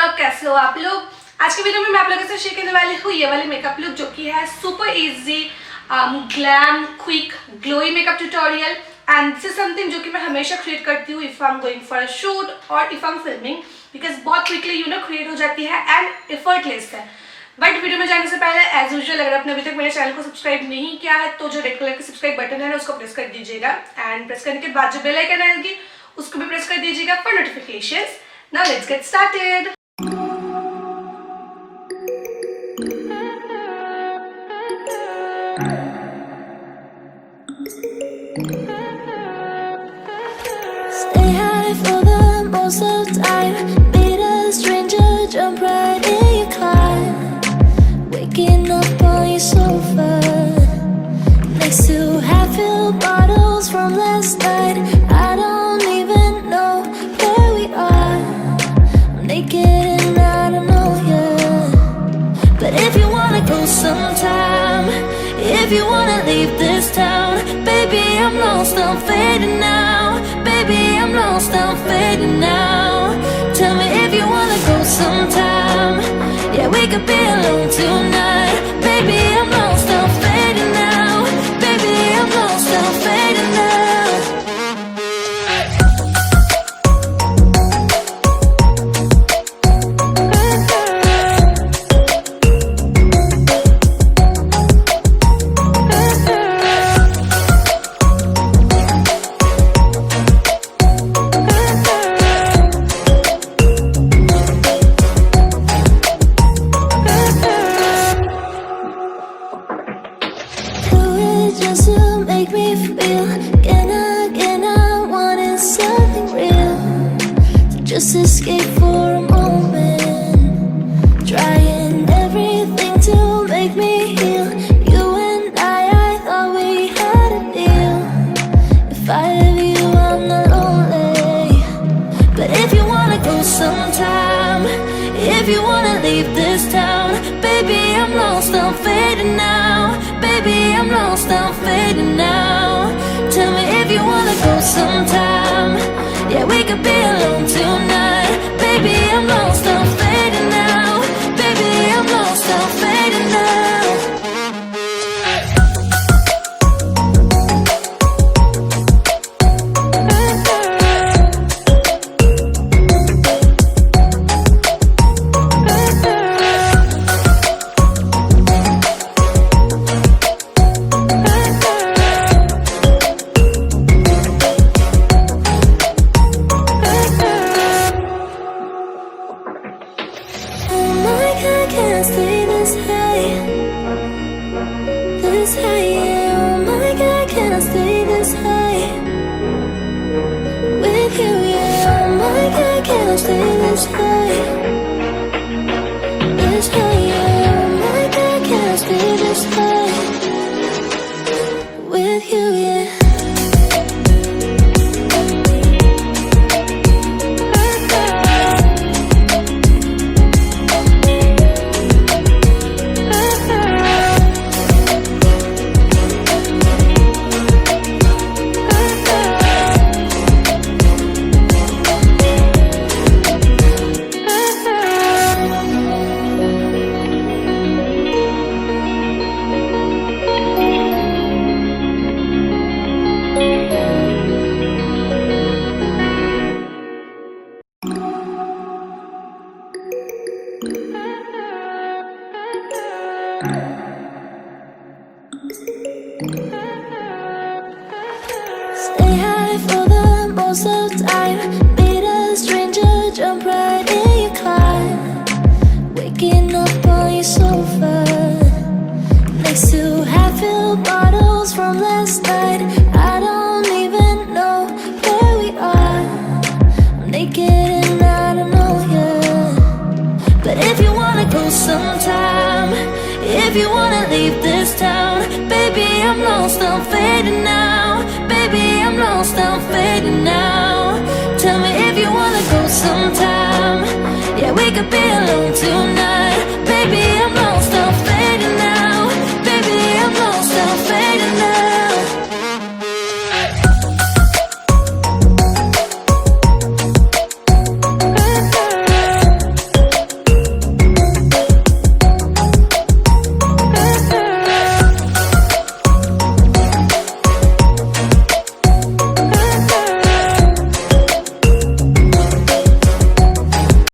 WhatsApp, कैसे हो आप लोग। आज के वीडियो में मैं आप लोगों से शेयर करने वाली हूँ ये वाली मेकअप लुक जो कि है super easy glam quick glowy makeup tutorial. And this is something जो कि मैं हमेशा क्रिएट करती हूँ if I am going for a shoot or if I am filming, because बहुत क्विकली क्रिएट हो जाती है एंड एफर्टलेस है। बट वीडियो में जाने से पहले एज यूजुअल अगर आपने अभी तक मेरे चैनल को सब्सक्राइब नहीं किया है तो जो रेड कलर का सब्सक्राइब बटन है ना उसको प्रेस कर दीजिएगा, एंड प्रेस करने के बाद जो बेल आइकन आएगी उसको भी प्रेस कर दीजिएगा for notifications. Now let's get started. Stay high for the most of time. Meet a stranger, jump right in your car. Waking up on your sofa next to half-filled bottles from last night. I don't even know where we are. I'm naked and I don't know you. But if you wanna go sometime, if you wanna leave this town, baby I'm lost, I'm fading now. Baby I'm lost, I'm fading now. Tell me if you wanna go sometime. Yeah, we could be alone tonight. Baby I'm lost, I'm fading now. Baby I'm lost, I'm fading now. Just to make me feel again I wanted something real. So just escape for a moment, trying everything to make me heal. You and I thought we had a deal. If I have you, I'm not lonely. But if you wanna go sometime, if you wanna leave this town, baby I'm lost, I'm fading now. Baby I'm lost, I'm fading now. Tell me if you wanna go sometime. Yeah, we could be alone tonight. Baby I'm lost, I'm fading now. Baby I'm lost, I'm fading now. Can't stay this high, yeah. Oh my God, can't stay this high with you, yeah. Oh my God, can't stay this high, yeah. Oh my God, can't stay this high with you, yeah. Stay high for the most of time. Meet a stranger, jump right in your car. Waking up on your sofa next to half-filled bottles from last night. I don't even know where we are. I'm naked and I don't know you. But if you wanna go sometime, if you wanna leave this town, baby I'm lost, I'm fading now. Baby I'm lost, I'm fading now. Tell me if you wanna go sometime. Yeah, we could be alone tonight.